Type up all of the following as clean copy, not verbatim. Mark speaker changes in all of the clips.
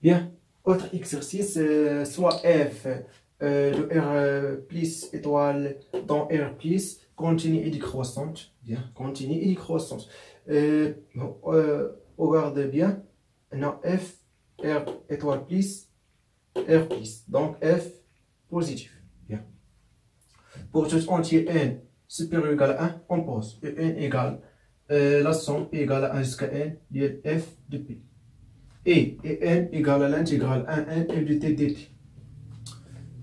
Speaker 1: Bien, autre exercice, soit F, le R plus étoile dans R plus, continue et décroissante. Bien, continue et décroissante. Regarde bien, non, F, R étoile plus, R plus. Donc F positif. Bien. Pour tout entier n supérieur ou égal à 1, on pose. Et n égale, la somme est égale à 1 jusqu'à n, de F de P. Et n égale à l'intégrale 1n f de t dt.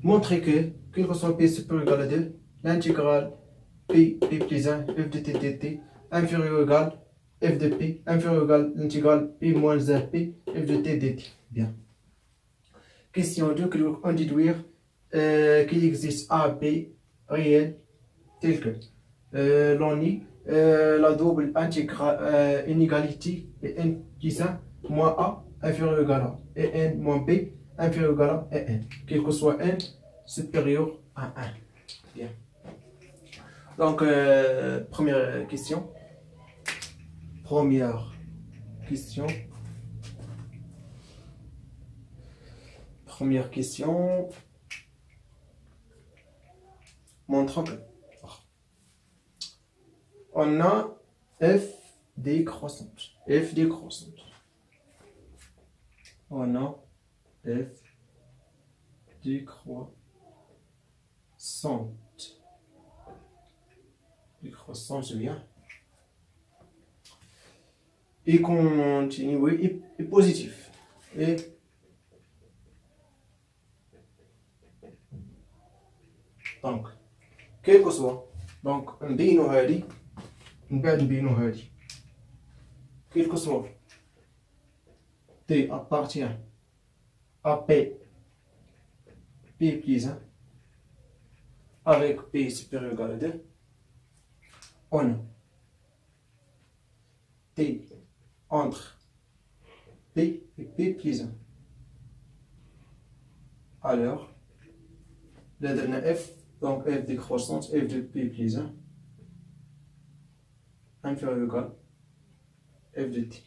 Speaker 1: Montrez que, quel que soit p supérieur ou égal à 2, l'intégrale p plus 1 f de t dt inférieur ou égal f de p inférieur ou égal l'intégrale p moins 1 p f de t dt. Bien. Question 2, on déduire qu'il existe a, b réel tel que l'on nie la double intégrale inégalité et n plus 1 moins a inférieur ou égal à et n moins b inférieur ou égal à et n, quel que soit n supérieur à 1. Bien. Donc, première question. Montrant que on a f décroissante. On a f décroissante, bien. Et continue, oui, et positif. Et donc, quel que soit, donc, نبينو هادي من بعد نبينو هادي. Quel que soit T appartient à P plus 1 avec P supérieur ou égal à 2, on a T entre P et P plus 1. Alors, là, on a F, donc F décroissante, F de P plus 1, inférieur ou égal F de T.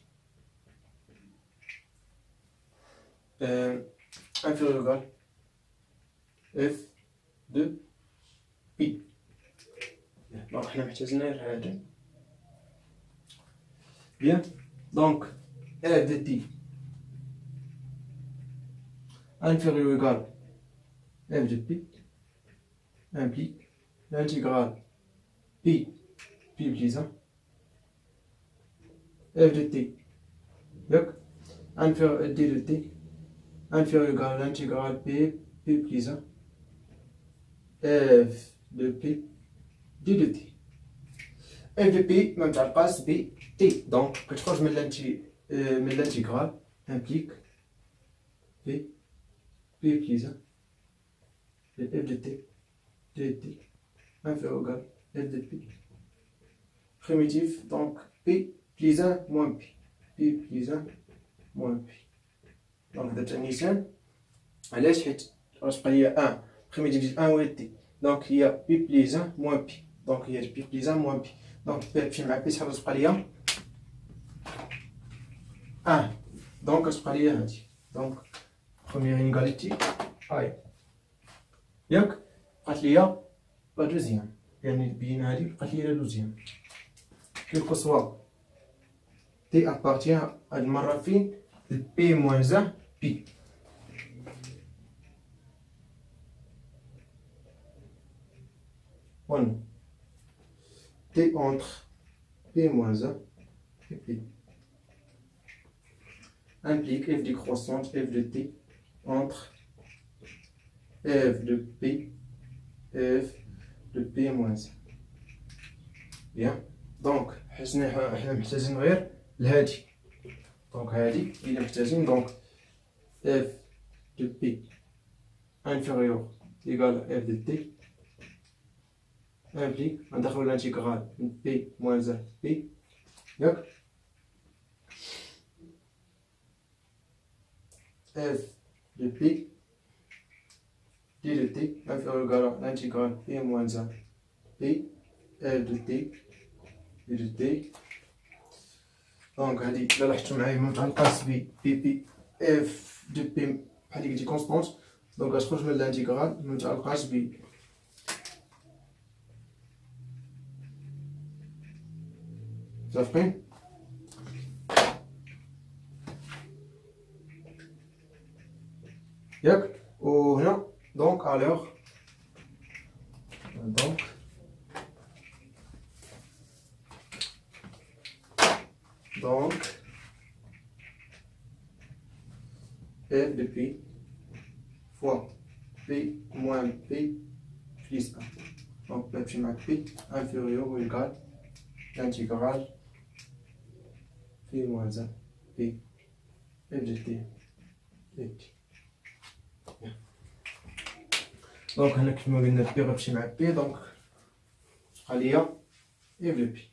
Speaker 1: Inférieur ou égal F de P. Donc, on a bien. Donc, F de T inférieur ou égal F de P implique l'intégrale P plus 1 F de T. Donc, inférieur D de T inférieur ou égal à l'intégrale P plus 1 F de P D de T. F de P ما متعلقاش ب T. Donc, كتخرج من l'intégrale implique P plus 1 de F de T de T inférieur ou égal F de P. Primitif, donc P plus 1 moins P. P plus 1 moins P. Donc, درت نيسان علاش؟ حيت واش بقى لي 1 primitif ديال 1 هو T. Donc, هي P plus 1 moins P. Donc, هي P plus 1 moins P. Donc, P مع P شحال تبقى ليا 1. Donc, تبقى ليا هادي. Donc, première inégalité هاي ياك بقات ليا لا دوزيام، يعني بين هادي بقات ليا لا دوزيام. كيل كو سوا تي ابارتيان هاد المرة فين بي موان 1 بي. On T entre P moins 1 et P implique F décroissante F de T entre F de P F de P moins 1. Bien. Donc, حنا محتاجين غير لهادي. Donc هادي إلا محتاجين donc F de P inférieur égal à F de T implique ندخلو l'intégrale P moins 1 P ياك F de P D de T inférieur ou égal à l'intégrale P moins 1 P F de T D de T. Donc هادي إلا لاحظتو معايا متعلقاش ب بي اف دو بي بحال اللي قلتي كونستونت، دونك غتخرج من الانتيغرال ما متعلقاش ب متفقين. ياك وهنا دونك الوغ دونك f de p fois p moins p plus 1. Donc p p inférieur ou égal l'intégrale p moins 1 p f de t dt. دونك هنا كيف ما قلنا بي غتمشي مع بي، دونك تبقى ليا اف دو بي.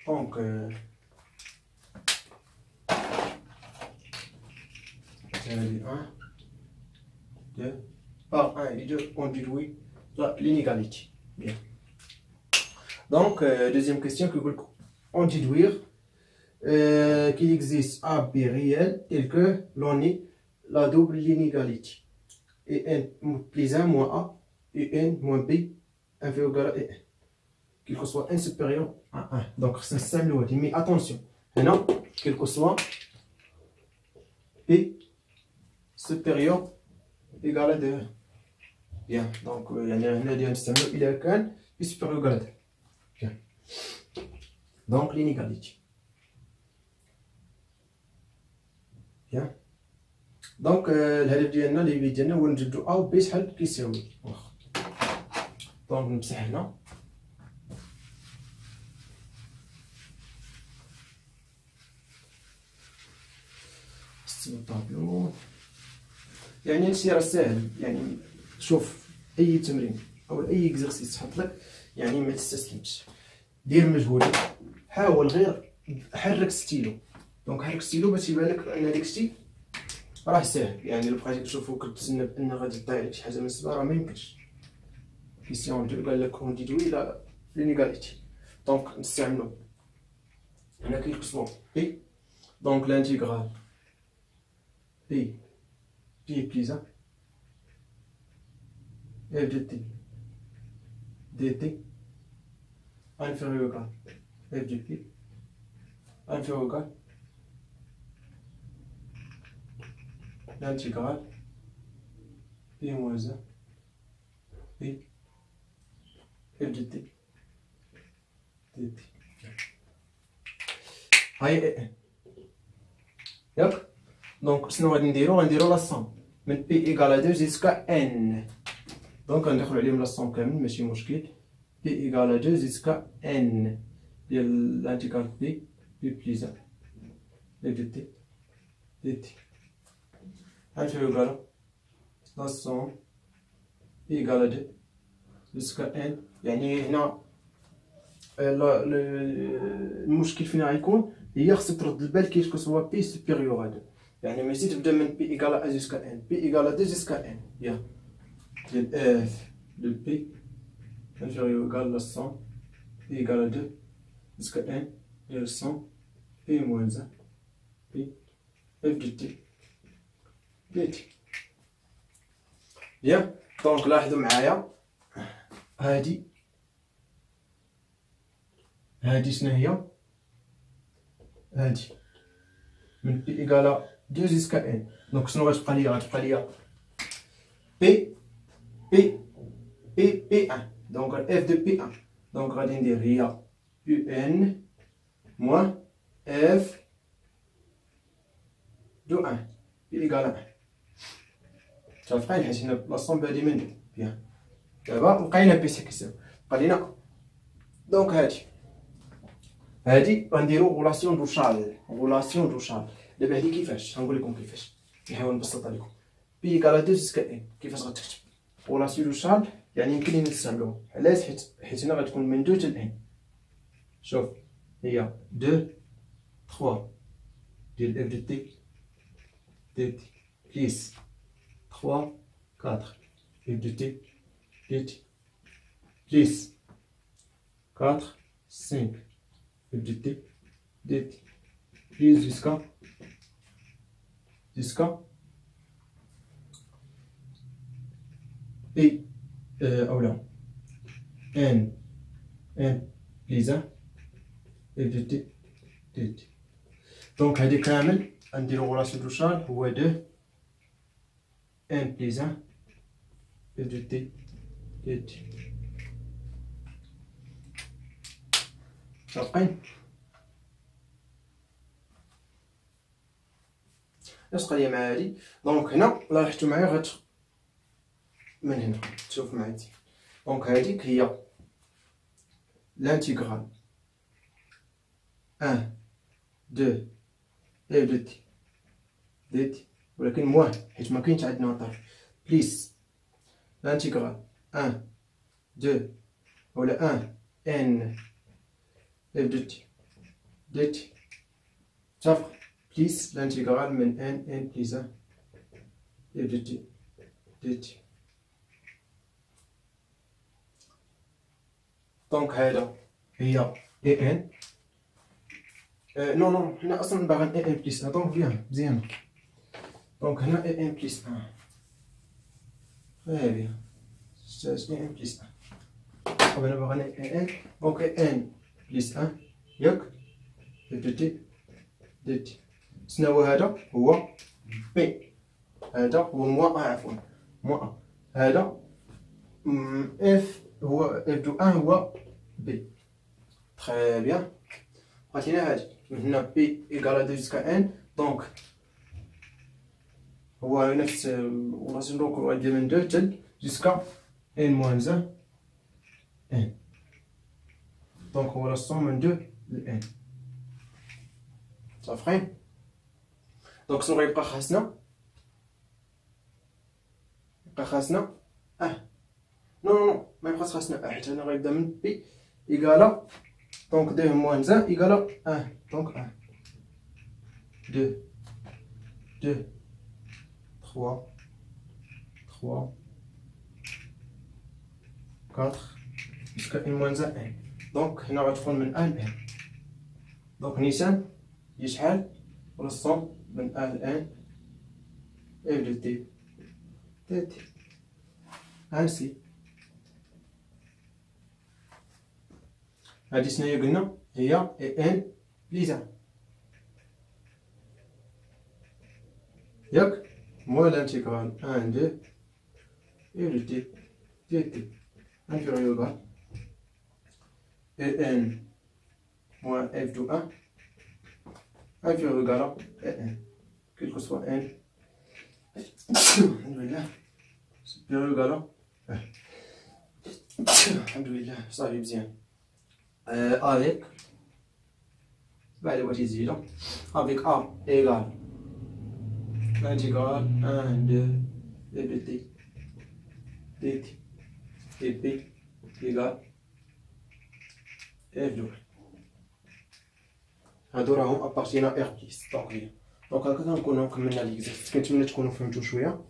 Speaker 1: دونك هادي 1 2 par 1 et 2 on déduit l'inégalité. Bien. Donc deuxième question que on déduire qu'il existe A B réel tel que l'on est la double l'inégalité et n plus 1 moins a et n moins b inférieur ou égal à n, quel que soit n supérieur à 1. Donc c'est simple, mais attention, maintenant quel que soit p supérieur égal à 2. Bien, donc يعني هنا ديال نستعملو إذا كان p supérieur égal à 2. Bien. Donc l'inégalité. Bien. دونك الهدف ديالنا اللي بيد ديالنا هو نجبدو ا و بي شحال كيساوي. واخا دونك نمسح هنا الطابلو. يعني هادشي راه ساهل، يعني شوف اي تمرين او اي اكزرسيس تحط لك يعني ما تستسلمش، دير مجهودك، حاول غير حرك ستيلو. دونك حرك ستيلو باش يبان لك ان داك الشيء راه ساهل. يعني لو بقيتي تشوفو كتسنى بان غادي تضيع لك شي حاجه من السبا راه ما يمكنش. كيسيون دو قال لك اون ديدوي لا لينيغاليتي. دونك نستعملو هنا كيكسبو بي، دونك لانتيغرال بي بليس اف دو تي دي تي انفيريور égal اف دو بي inférieur égal l'intégrale p moins 1 p f de t dt. هاي ياك دونك شنو غادي نديرو؟ غنديرو لا سوم من p égal à 2 jusqu'à n. دونك غندخلو عليهم لا سوم كامل ماشي مشكل. p égal à 2 jusqu'à n ديال l'intégrale p plus 1 f de t dt inférieur égal la somme p égal à 2 jusqu'à n. يعني هنا المشكل فين غيكون هي خصك ترد البال كيف كسوا بي سوبيريور ا 2. يعني ماشي تبدا من بي ايكال ا جوسكا ان، بي ايكال ا 2 جوسكا ان. يا ديال اف دو بي انفيريور ايكال لا سوم بي ايكال ا 2 جوسكا ان ديال سوم بي موان 1 بي اف دو تي دي تي. بيان دونك لاحظوا معايا هادي شنو هي؟ هادي من بي ايكالا 2 جوسكا ان. دونك شنو غتبقى ليا؟ غتبقى ليا بي 1. دونك اف دو بي 1. دونك غادي ندير هي يو ان موان اف دو 1 بي ايكالا 1. متفقين؟ حيت هنا بلاصتهم بادي من بيان. دابا لقينا بي سي كيساوي بقى لينا دونك هادي غنديرو غولاسيون دو شارل. دابا هادي كيفاش؟ غنقول لكم كيفاش، نحاول نبسطها لكم. بي ايكال 2 جوسكا ان كيفاش غتكتب غولاسيون دو شارل؟ يعني يمكن لينا نستعملوها. علاش؟ حيت هنا غتكون من 2 حتى ل ان. شوف هي 2 3 ديال اف دو تي دي تي بليس 3 4 اف دو تي دي تي بليس 4 5 f de t dt plus jusqu'à P أو لا N plus 1 et de T. Donc هادي كامل نديرو غولاسيون دو شارج هو 2 N plus 1 et de T. صافين. نفس القضيه مع هادي. دونك هنا لاحظتوا معايا من هنا تشوف معايا. دونك هاديك هي l'intégral 1 2 et de t ولكن مواه حيت ما كاينش عندنا طرف بليس l'intégral 1 2 ولا 1 n f de t صافي بليس l'intégral من n plus 1 f de t. دونك هذا هي اي ان نو هنا اصلا باغي اي ان بليس 1 دونك بيان مزيان. دونك هنا اي ان بليس 1 très bien c'est اي ان بليس 1 دابا انا باغي اي ان دونك اي ان بليس 1 ياك دي تي شنو هذا هو بي هذا هو موا عفوا موا هذا اف هو اف دو 1 هو بي très bien. عطينا هادي من هنا بي ايكال 2 جوسكا ان دونك هو نفس وراسي دونك غادي من 2 حتى جوسكا ان موان 1 ان دونك هو راسون من 2 ل ان صافي. دونك شنو غيبقى خاصنا؟ يبقى خاصنا نو ما يبقاش خاصنا حيت انا غيبدا من بي ايكالا دونك 2 موان 1 ايكالا 1 دونك 1 2 3 4 jusqu'à n moins 1 دونك هنا غتكون من 1 ل n دونك نيسان هي شحال رسوم من 1 ل n اف دو تي هانسي. هادي شناهي قلنا هي اي ان بليس 1 ياك موال الانتيغرال 1 2 اي دو تي تي انفيريور اي ان موان اف دو 1 انفيريور اي ان كيل كو سوا ان الحمد لله سوبيريور الحمد لله صافي مزيان. Avec بعد بغيتي تزيدو avec a égale l'intégral 1 2 de t dt dp égale f دو. هادو راهم ابارتينا ار بليس. دونك هكا كنكونو كملنا ليكزارسيس. كنتمنى تكونوا فهمتوا شويه.